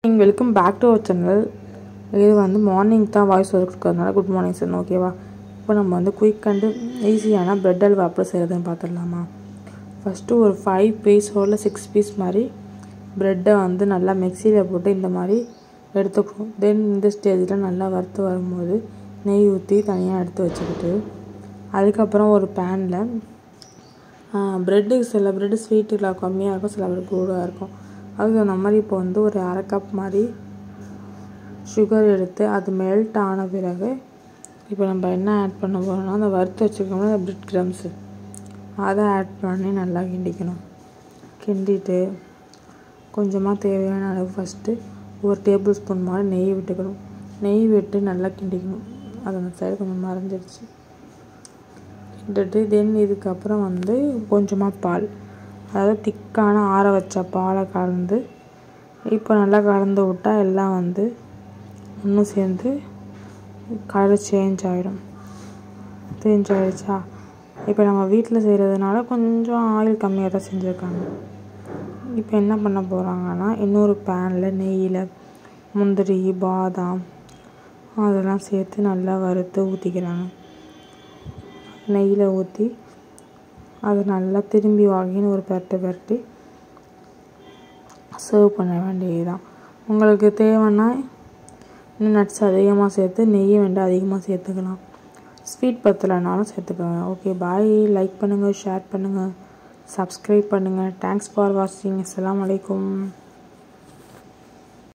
Welcome back to our channel. இது வந்து morning தான் வாய்ஸ் ஓவர் கொடுக்கறதுனால குட் மார்னிங் சார், ஓகேவா? இப்போ நம்ம வந்து குயிக் அண்டு ஈஸியான பிரெட் அல்வா எப்படி செய்கிறதுன்னு பார்த்துடலாமா? ஃபஸ்ட்டு ஒரு 5 பீஸ் இல்லை 6 பீஸ் மாதிரி ப்ரெட்டை வந்து நல்லா மிக்சியில் போட்டு இந்த மாதிரி எடுத்துக்கணும். தென் இந்த ஸ்டேஜில் நல்லா வறுத்து வரும்போது நெய் ஊற்றி தனியாக எடுத்து வச்சுக்கிட்டு, அதுக்கப்புறம் ஒரு பேனில் ப்ரெட்டுக்கு சில ப்ரெட்டு ஸ்வீட்டுலாம் கம்மியாக இருக்கும், சில ப்ரெட் கூடாக இருக்கும். அதுக்கு அந்த மாதிரி இப்போ வந்து ஒரு 1/2 கப் மாதிரி சுகர் எடுத்து அது மெல்ட் ஆன பிறகு இப்போ நம்ம என்ன ஆட் பண்ண போகிறோம்னா, அந்த வறுத்து வச்சுக்கோங்க அந்த பிரெட் க்ரம்ஸு அதை ஆட் பண்ணி நல்லா கிண்டிக்கணும். கிண்டிட்டு கொஞ்சமாக தேவையான அளவு ஃபஸ்ட்டு ஒரு டேபிள் ஸ்பூன் மாதிரி நெய் விட்டுக்கணும். நெய் விட்டு நல்லா கிண்டிக்கணும். அது அந்த சைடு கொஞ்சம் மறைஞ்சிருச்சு. கிண்டிட்டு தென் இதுக்கப்புறம் வந்து கொஞ்சமாக பால், அதாவது திக்கான ஆற வச்ச பாலை கலந்து இப்போ நல்லா கலந்து விட்டால் எல்லாம் வந்து இன்னும் சேர்ந்து கலர் சேஞ்ச் ஆகிடுச்சா? இப்போ நம்ம வீட்டில் செய்கிறதுனால கொஞ்சம் ஆயில் கம்மியாக தான் செஞ்சுருக்காங்க. இப்போ என்ன பண்ண போகிறாங்கன்னா, இன்னொரு பேனில் நெய்யில் முந்திரி பாதாம் அதெல்லாம் சேர்த்து நல்லா வறுத்து ஊற்றிக்கிறாங்க. நெய்யில் ஊற்றி அது நல்லா திரும்பி வாங்கின்னு ஒரு பரட்டி சர்வ் பண்ண வேண்டியதுதான். உங்களுக்கு தேவைன்னா இன்னும் நட்ஸ் அதிகமாக சேர்த்து நெய்யை வேண்டாம் அதிகமாக சேர்த்துக்கலாம். ஸ்வீட் பத்தலைனாலும் சேர்த்துக்கோங்க. ஓகே, பாய். லைக் பண்ணுங்கள், ஷேர் பண்ணுங்கள், சப்ஸ்கிரைப் பண்ணுங்கள். தேங்க்ஸ் ஃபார் வாட்சிங். அஸ்ஸலாமு அலைக்கும்.